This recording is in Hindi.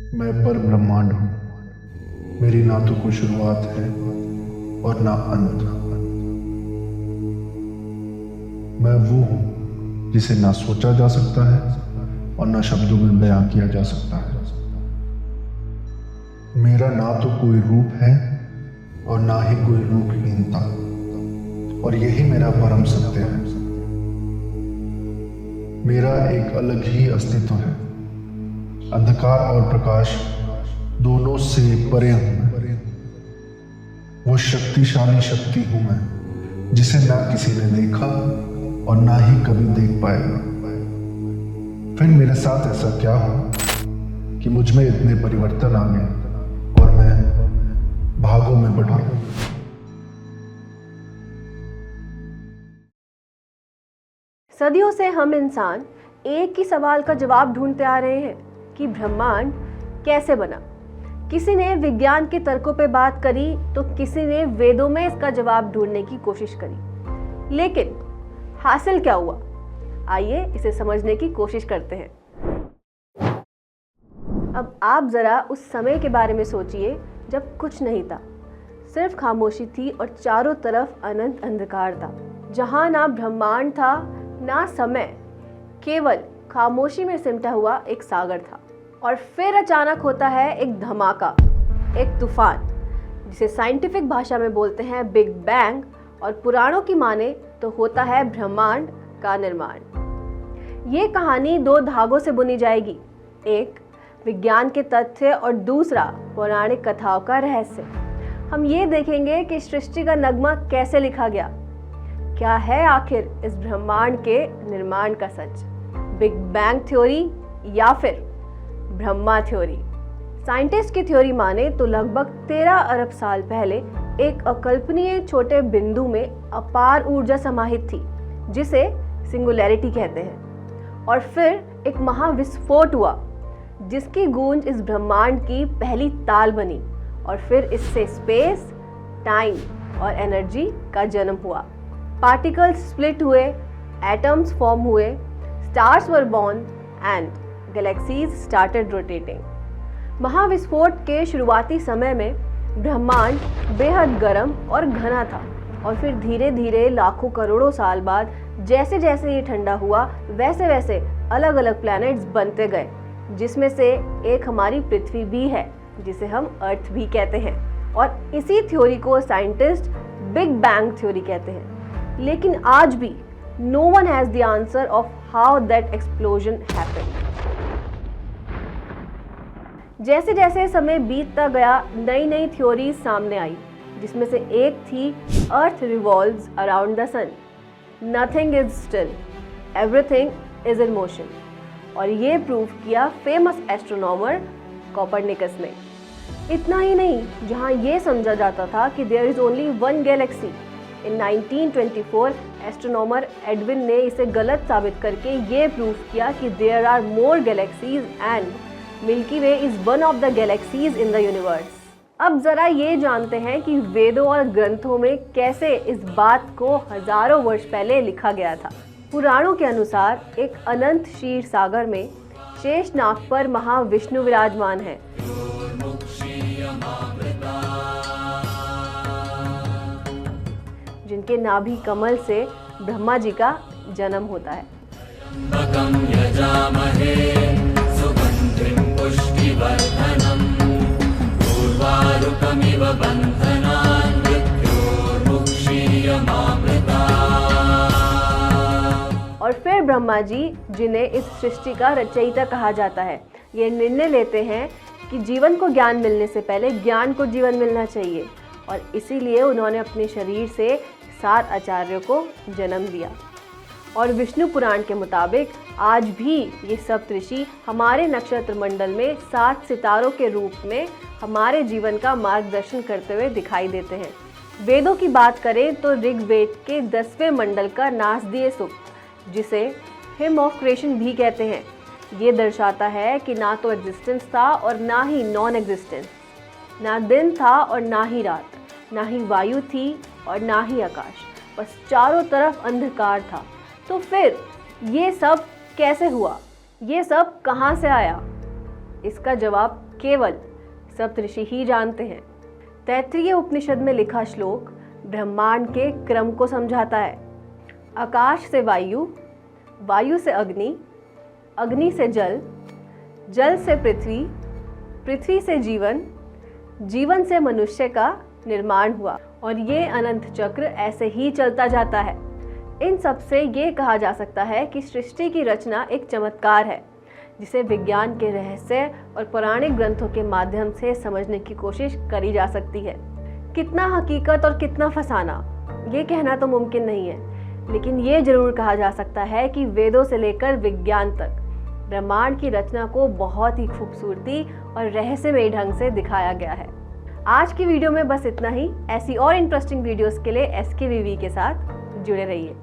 मैं पर ब्रह्मांड हूँ। मेरी ना तो कोई शुरुआत है और ना अंत। मैं वो हूँ जिसे ना सोचा जा सकता है और ना शब्दों में बयां किया जा सकता है। मेरा ना तो कोई रूप है और ना ही कोई रूपहीनता, और यही मेरा परम सत्य है। मेरा एक अलग ही अस्तित्व है। अंधकार और प्रकाश दोनों से परे हूं मैं। वो शक्तिशाली शक्ति हूं मैं, जिसे ना किसी ने देखा और ना ही कभी देख पाएगा। फिर मेरे साथ ऐसा क्या हुआ कि मुझ में इतने परिवर्तन आ गए और मैं भागों में बढ़ गया। सदियों से हम इंसान एक ही सवाल का जवाब ढूंढते आ रहे हैं कि ब्रह्मांड कैसे बना। किसी ने विज्ञान के तर्कों पे बात करी तो किसी ने वेदों में इसका जवाब ढूंढने की कोशिश करी, लेकिन हासिल क्या हुआ? आइए इसे समझने की कोशिश करते हैं। अब आप जरा उस समय के बारे में सोचिए जब कुछ नहीं था, सिर्फ खामोशी थी और चारों तरफ अनंत अंधकार था, जहां ना ब्रह्मांड था ना समय, केवल खामोशी में सिमटा हुआ एक सागर था। और फिर अचानक होता है एक धमाका, एक तूफान, जिसे साइंटिफिक भाषा में बोलते हैं बिग बैंग, और पुराणों की माने तो होता है ब्रह्मांड का निर्माण। ये कहानी दो धागों से बुनी जाएगी, एक विज्ञान के तथ्य और दूसरा पौराणिक कथाओं का रहस्य। हम ये देखेंगे कि सृष्टि का नगमा कैसे लिखा गया, क्या है आखिर इस ब्रह्मांड के निर्माण का सच, बिग बैंग थ्योरी या फिर ब्रह्मा थ्योरी। साइंटिस्ट की थ्योरी माने तो लगभग 13 अरब साल पहले एक अकल्पनीय छोटे बिंदु में अपार ऊर्जा समाहित थी, जिसे सिंगुलैरिटी कहते हैं, और फिर एक महाविस्फोट हुआ जिसकी गूंज इस ब्रह्मांड की पहली ताल बनी, और फिर इससे स्पेस, टाइम और एनर्जी का जन्म हुआ। पार्टिकल्स स्प्लिट हुए, एटम्स फॉर्म हुए, stars were born and galaxies started rotating. महाविस्फोट के शुरुआती समय में ब्रह्मांड बेहद गर्म और घना था, और फिर धीरे धीरे लाखों करोड़ों साल बाद जैसे जैसे ये ठंडा हुआ वैसे वैसे अलग अलग प्लैनेट्स बनते गए, जिसमें से एक हमारी पृथ्वी भी है, जिसे हम अर्थ भी कहते हैं। और इसी थ्योरी को साइंटिस्ट बिग बैंग थ्योरी कहते हैं। लेकिन आज भी no one has the answer of how that explosion happened. जैसे जैसे समय बीतता गया नई नई थ्योरीज सामने आई, जिसमें से एक थी earth revolves around the sun, nothing is still, everything is in motion. और ये प्रूव किया फेमस एस्ट्रोनॉमर कोपरनिकस ने। इतना ही नहीं, जहां ये समझा जाता था कि there is only one galaxy, in 1924 astronomer Edwin ने इसे गलत साबित करके ये प्रूव किया कि there are more galaxies and milky way is one of the galaxies in the universe. अब जरा ये जानते हैं कि वेदों और ग्रंथों में कैसे इस बात को हजारों वर्ष पहले लिखा गया था। पुराणों के अनुसार एक अनंत क्षीर सागर में शेषनाग पर महाविष्णु विराजमान है, जिनके नाभि कमल से ब्रह्मा जी का जन्म होता है। और फिर ब्रह्मा जी, जिन्हें इस सृष्टि का रचयिता कहा जाता है, ये निर्णय लेते हैं कि जीवन को ज्ञान मिलने से पहले ज्ञान को जीवन मिलना चाहिए, और इसीलिए उन्होंने अपने शरीर से 7 आचार्यों को जन्म दिया। और विष्णु पुराण के मुताबिक आज भी ये सप्तऋषि हमारे नक्षत्र मंडल में 7 सितारों के रूप में हमारे जीवन का मार्गदर्शन करते हुए दिखाई देते हैं। वेदों की बात करें तो ऋग्वेद के 10वें मंडल का नासदीय सूक्त, जिसे हिम ऑफ क्रिएशन भी कहते हैं, ये दर्शाता है कि ना तो एग्जिस्टेंस था और ना ही नॉन एग्जिस्टेंस, ना दिन था और ना ही रात, ना ही वायु थी और ना ही आकाश, बस चारों तरफ अंधकार था। तो फिर ये सब कैसे हुआ? ये सब कहाँ से आया? इसका जवाब केवल सप्तऋषि ही जानते हैं। तैत्तिरीय उपनिषद में लिखा श्लोक ब्रह्मांड के क्रम को समझाता है। आकाश से वायु, वायु से अग्नि, अग्नि से जल, जल से पृथ्वी, पृथ्वी से जीवन, जीवन से मनुष्य का निर्माण हुआ और ये अनंत चक्र ऐसे ही चलता जाता है। इन सब से ये कहा जा सकता है कि सृष्टि की रचना एक चमत्कार है जिसे विज्ञान के रहस्य और पौराणिक ग्रंथों के माध्यम से समझने की कोशिश करी जा सकती है। कितना हकीकत और कितना फसाना, ये कहना तो मुमकिन नहीं है, लेकिन ये जरूर कहा जा सकता है कि वेदों से लेकर विज्ञान तक ब्रह्मांड की रचना को बहुत ही खूबसूरती और रहस्यमय ढंग से दिखाया गया है। आज की वीडियो में बस इतना ही। ऐसी और इंटरेस्टिंग वीडियोस के लिए SKVV के साथ जुड़े रहिए।